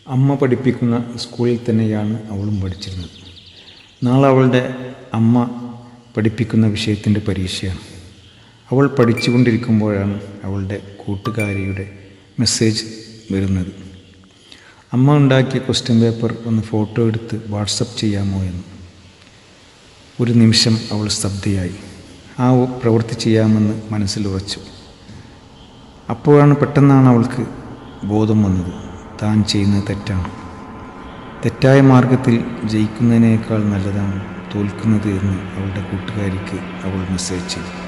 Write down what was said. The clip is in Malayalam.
അമ്മ പഠിപ്പിക്കുന്ന സ്കൂളിൽ തന്നെയാണ് അവളും പഠിച്ചിരുന്നത്. നാളെ അവളുടെ അമ്മ പഠിപ്പിക്കുന്ന വിഷയത്തിൻ്റെ പരീക്ഷയാണ്. അവൾ പഠിച്ചുകൊണ്ടിരിക്കുമ്പോഴാണ് അവളുടെ കൂട്ടുകാരിയുടെ മെസ്സേജ് വരുന്നത്. അമ്മ ഉണ്ടാക്കിയ ക്വസ്റ്റ്യൻ പേപ്പർ ഒന്ന് ഫോട്ടോ എടുത്ത് വാട്സപ്പ് ചെയ്യാമോ എന്ന്. ഒരു നിമിഷം അവൾ സ്തബ്ധയായി. ആ പ്രവൃത്തി ചെയ്യാമെന്ന് മനസ്സിൽ ഉറച്ചു. അപ്പോഴാണ് പെട്ടെന്നാണ് അവൾക്ക് ബോധം വന്നത്. താൻ ചെയ്യുന്നത് തെറ്റാണ്. തെറ്റായ മാർഗത്തിൽ ജയിക്കുന്നതിനേക്കാൾ നല്ലതാണ് തോൽക്കുന്നത് എന്ന് അവളുടെ കൂട്ടുകാരിക്ക് അവൾ മെസ്സേജ് ചെയ്തു.